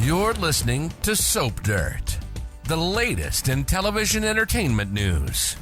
You're listening to Soap Dirt, the latest in television entertainment news.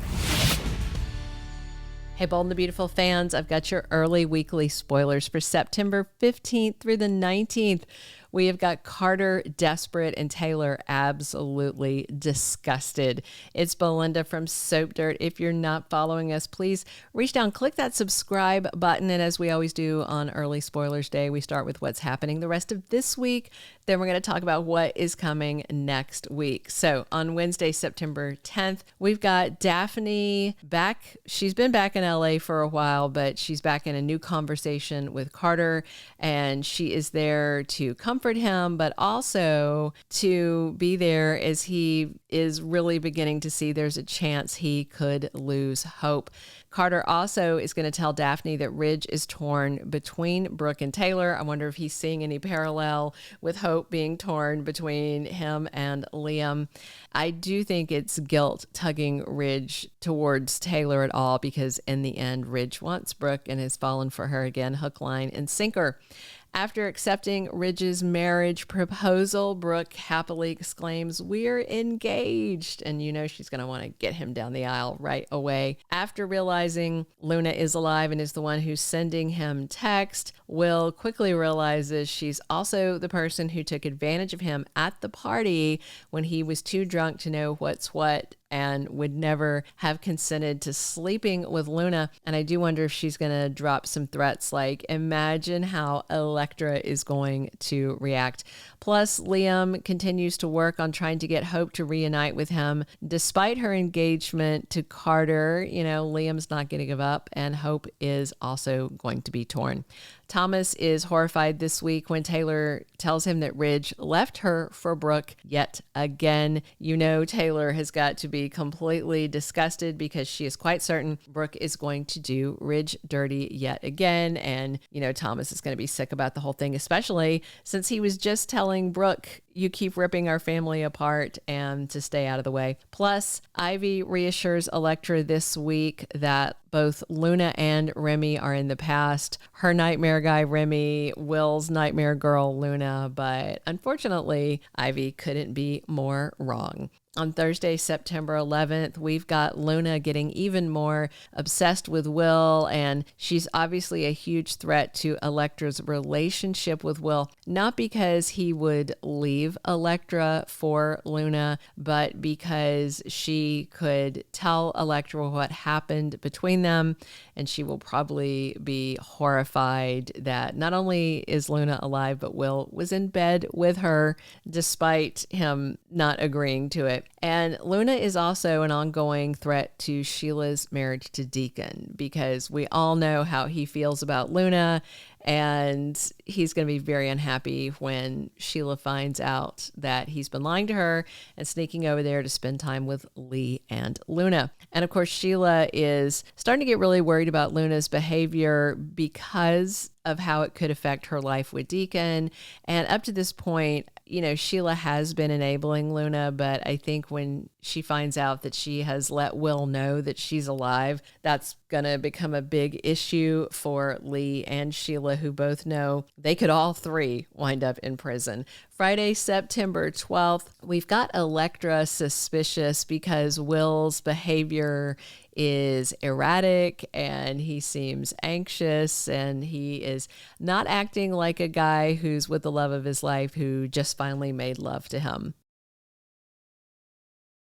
Hey, Bold and the Beautiful fans, I've got your early weekly spoilers for September 15th through the 19th. We have got Carter desperate and Taylor absolutely disgusted. It's Belinda from Soap Dirt. If you're not following us, please reach down, click that subscribe button. And as we always do on Early Spoilers Day, we start with what's happening the rest of this week. Then we're going to talk about what is coming next week. So on Wednesday, September 10th, we've got Daphne back. She's been back in LA for a while, but she's back in a new conversation with Carter, and she is there to comfort him, but also to be there as he is really beginning to see there's a chance he could lose hope. Carter also is going to tell Daphne that Ridge is torn between Brooke and Taylor. I wonder if he's seeing any parallel with Hope being torn between him and Liam. I do think it's guilt tugging Ridge towards Taylor at all, because in the end, Ridge wants Brooke and has fallen for her again, hook, line, and sinker. After accepting Ridge's marriage proposal, Brooke happily exclaims, "We're engaged." And you know she's going to want to get him down the aisle right away. After realizing Luna is alive and is the one who's sending him text, Will quickly realizes she's also the person who took advantage of him at the party when he was too drunk to know what's what and would never have consented to sleeping with Luna. And I do wonder if she's going to drop some threats like, imagine how Electra is going to react. Plus, Liam continues to work on trying to get Hope to reunite with him. Despite her engagement to Carter, you know, Liam's not going to give up, and Hope is also going to be torn. Thomas is horrified this week when Taylor tells him that Ridge left her for Brooke yet again. You know, Taylor has got to be completely disgusted because she is quite certain Brooke is going to do Ridge dirty yet again. And, you know, Thomas is going to be sick about the whole thing, especially since he was just telling Brooke, "You keep ripping our family apart," and to stay out of the way. Plus, Ivy reassures Electra this week that both Luna and Remy are in the past. Her nightmare guy, Remy, Will's nightmare girl, Luna, but unfortunately, Ivy couldn't be more wrong. On Thursday, September 11th, we've got Luna getting even more obsessed with Will, and she's obviously a huge threat to Electra's relationship with Will, not because he would leave Electra for Luna, but because she could tell Electra what happened between them, and she will probably be horrified that not only is Luna alive, but Will was in bed with her despite him not agreeing to it. And Luna is also an ongoing threat to Sheila's marriage to Deacon, because we all know how he feels about Luna, and he's going to be very unhappy when Sheila finds out that he's been lying to her and sneaking over there to spend time with Lee and Luna. And of course, Sheila is starting to get really worried about Luna's behavior because of how it could affect her life with Deacon. And up to this point, you know, Sheila has been enabling Luna, but I think when she finds out that she has let Will know that she's alive, that's going to become a big issue for Lee and Sheila, who both know they could all three wind up in prison. Friday, September 12th, we've got Electra suspicious because Will's behavior is erratic and he seems anxious and he is not acting like a guy who's with the love of his life who just finally made love to him.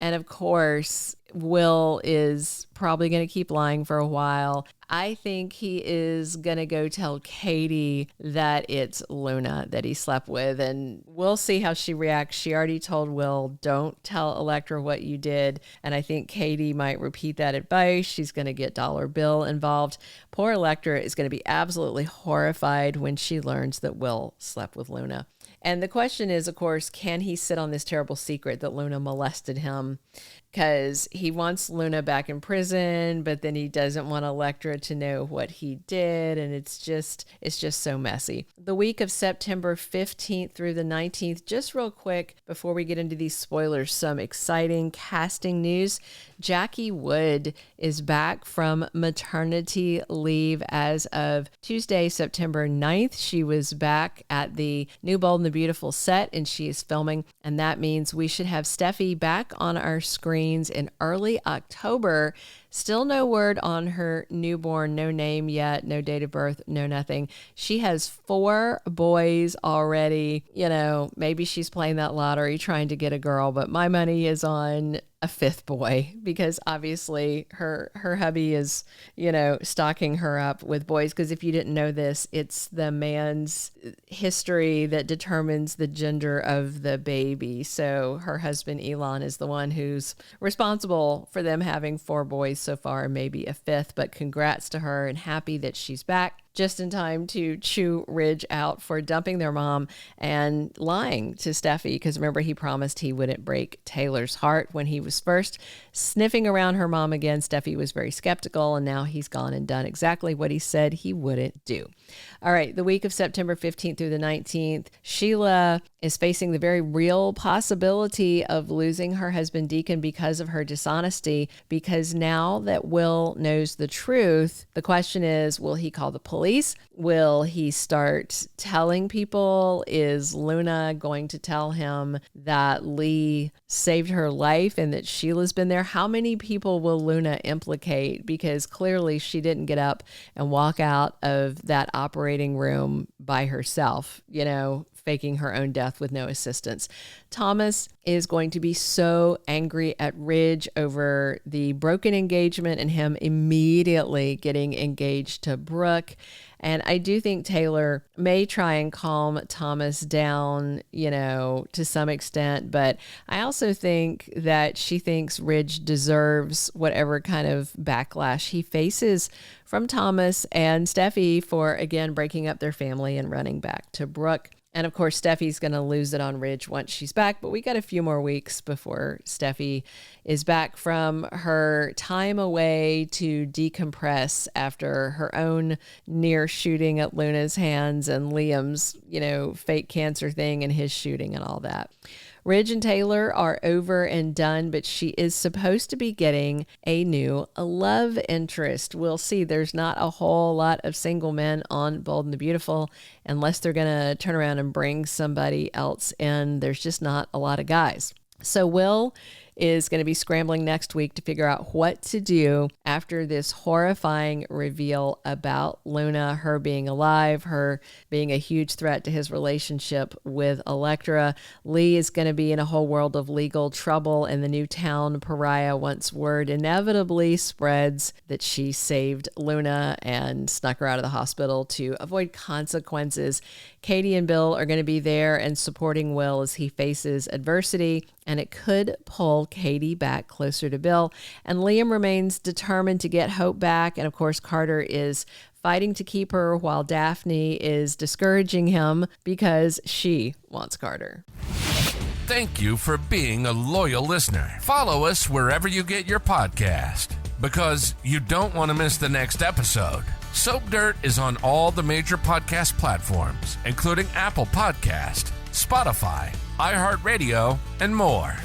And of course, Will is probably going to keep lying for a while. I think he is going to go tell Katie that it's Luna that he slept with, and we'll see how she reacts. She already told Will, "Don't tell Electra what you did." And I think Katie might repeat that advice. She's going to get Dollar Bill involved. Poor Electra is going to be absolutely horrified when she learns that Will slept with Luna. And the question is, of course, can he sit on this terrible secret that Luna molested him? Because he wants Luna back in prison, but then he doesn't want Electra to know what he did, and it's just so messy. The week of September 15th through the 19th, just real quick before we get into these spoilers, some exciting casting news. Jackie Wood is back from maternity leave as of Tuesday, September 9th. She was back at the New Bold and the Beautiful set, and she is filming, and that means we should have Steffi back on our screens in early October. Still no word on her newborn, no name yet, no date of birth, no nothing. She has 4 boys already. You know, maybe she's playing that lottery trying to get a girl, but my money is on a 5th boy, because obviously her hubby is, you know, stocking her up with boys. Because if you didn't know this, it's the man's history that determines the gender of the baby. So her husband Elon is the one who's responsible for them having 4 boys so far, maybe a 5th. But congrats to her, and happy that she's back just in time to chew Ridge out for dumping their mom and lying to Steffi. Because remember, he promised he wouldn't break Taylor's heart when he was first sniffing around her mom again. Steffi was very skeptical, and now he's gone and done exactly what he said he wouldn't do. All right, the week of September 15th through the 19th, Sheila is facing the very real possibility of losing her husband Deacon because of her dishonesty, because now that Will knows the truth, the question is, will he call the police? Will he start telling people? Is Luna going to tell him that Lee saved her life and that Sheila's been there? How many people will Luna implicate? Because clearly she didn't get up and walk out of that operating room by herself, you know, faking her own death with no assistance. Thomas is going to be so angry at Ridge over the broken engagement and him immediately getting engaged to Brooke. And I do think Taylor may try and calm Thomas down, you know, to some extent. But I also think that she thinks Ridge deserves whatever kind of backlash he faces from Thomas and Steffi for, again, breaking up their family and running back to Brooke. And of course, Steffi's going to lose it on Ridge once she's back, but we got a few more weeks before Steffi is back from her time away to decompress after her own near shooting at Luna's hands and Liam's, you know, fake cancer thing and his shooting and all that. Ridge and Taylor are over and done, but she is supposed to be getting a new love interest. We'll see. There's not a whole lot of single men on Bold and the Beautiful unless they're going to turn around and bring somebody else in. There's just not a lot of guys. So Will is going to be scrambling next week to figure out what to do after this horrifying reveal about Luna, her being alive, her being a huge threat to his relationship with Electra. Lee is going to be in a whole world of legal trouble, and the new town pariah once word inevitably spreads that she saved Luna and snuck her out of the hospital to avoid consequences. Katie and Bill are going to be there and supporting Will as he faces adversity, and it could pull Katie back closer to Bill. And Liam remains determined to get Hope back, and of course Carter is fighting to keep her while Daphne is discouraging him because she wants Carter. Thank you for being a loyal listener. Follow us wherever you get your podcast, because you don't want to miss the next episode. Soap Dirt is on all the major podcast platforms, including Apple Podcast, Spotify, iHeartRadio, and more.